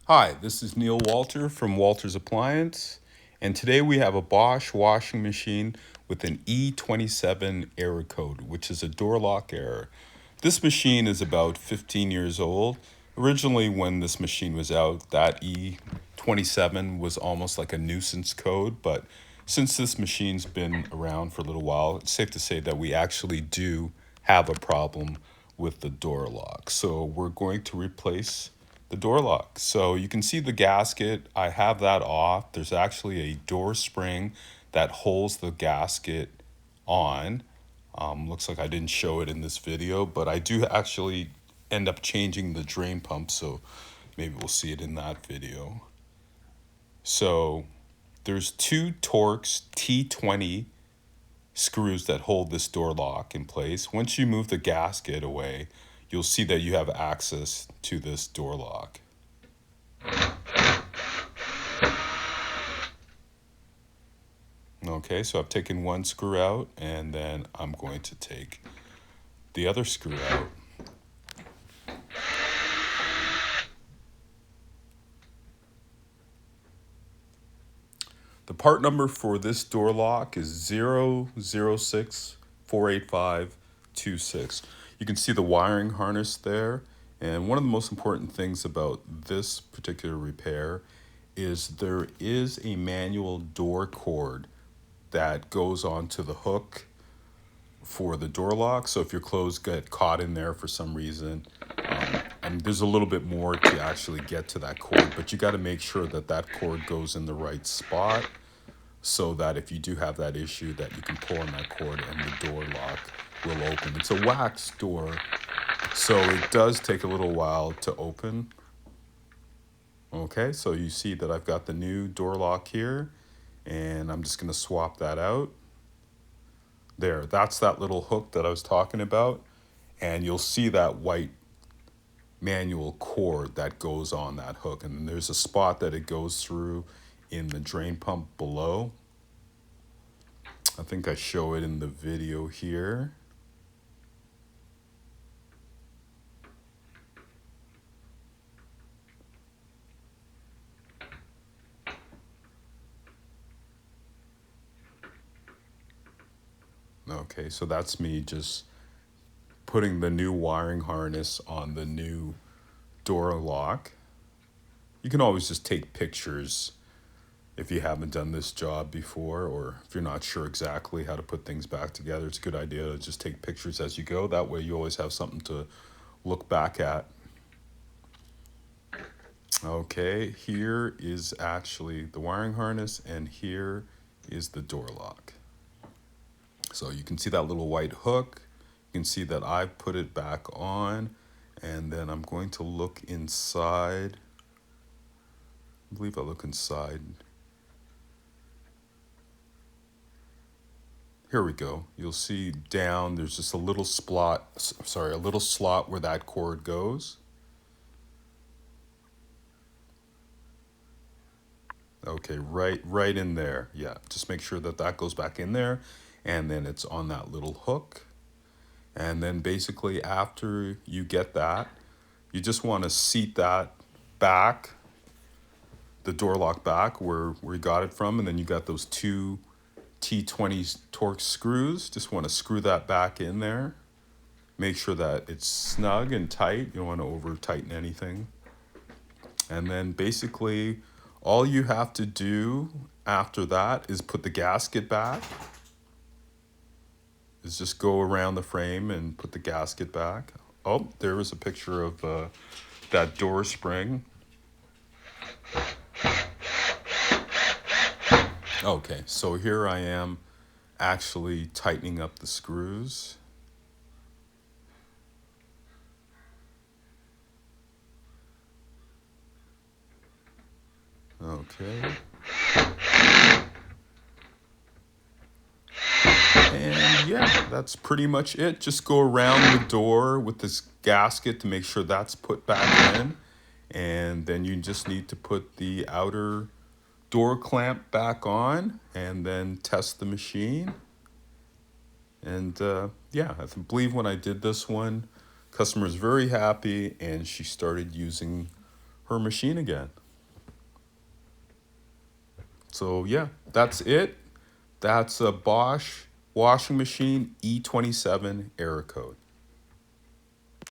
Hi, this is Neil Walter from Walter's Appliance, and today we have a Bosch washing machine with an E27 error code, which is a door lock error. This machine is about 15 years old. Originally, when this machine was out, that E27 was almost like a nuisance code, but since this machine's been around for a little while, it's safe to say that we actually do have a problem with the door lock. So we're going to replace the door lock. So you can see the gasket. I have that off. There's actually a door spring that holds the gasket on. Looks like I didn't show it in this video, but I do actually end up changing the drain pump, so maybe we'll see it in that video. So there's two Torx T20 screws that hold this door lock in place. Once you move the gasket away, you'll see that you have access to this door lock. Okay, so I've taken one screw out, and then I'm going to take the other screw out. The part number for this door lock is 006-485-26. You can see the wiring harness there, and one of the most important things about this particular repair is there is a manual door cord that goes onto the hook for the door lock. So if your clothes get caught in there for some reason, and there's a little bit more to actually get to that cord, but you got to make sure that that cord goes in the right spot so that if you do have that issue that you can pull on that cord and the door lock will open. It's a wax door, so it does take a little while to open. Okay, so you see that I've got the new door lock here, and I'm just going to swap that out. There, that's that little hook that I was talking about, and you'll see that white manual cord that goes on that hook, and there's a spot that it goes through in the drain pump below. I think I show it in the video here. Okay, so that's me just putting the new wiring harness on the new door lock. You can always just take pictures if you haven't done this job before, or if you're not sure exactly how to put things back together. It's a good idea to just take pictures as you go. That way you always have something to look back at. Okay, here is actually the wiring harness, and here is the door lock. So you can see that little white hook. You can see that I've put it back on, and then I'm going to look inside. I believe I look inside. Here we go. You'll see down, there's just a little a little slot where that cord goes. Okay, right in there. Yeah, just make sure that that goes back in there, and then it's on that little hook. And then basically after you get that, you just want to seat that back, the door lock back where you got it from, and then you got those two T20 Torx screws. Just want to screw that back in there. Make sure that it's snug and tight. You don't want to over tighten anything. And then basically all you have to do after that is put the gasket back. Is just go around the frame and put the gasket back. Oh, there was a picture of that door spring. Okay, so here I am actually tightening up the screws. Okay. And yeah, that's pretty much it. Just go around the door with this gasket to make sure that's put back in. And then you just need to put the outer door clamp back on and then test the machine. And yeah, I believe when I did this one, customer was very happy and she started using her machine again. So yeah, that's it. That's a Bosch washing machine E27 error code.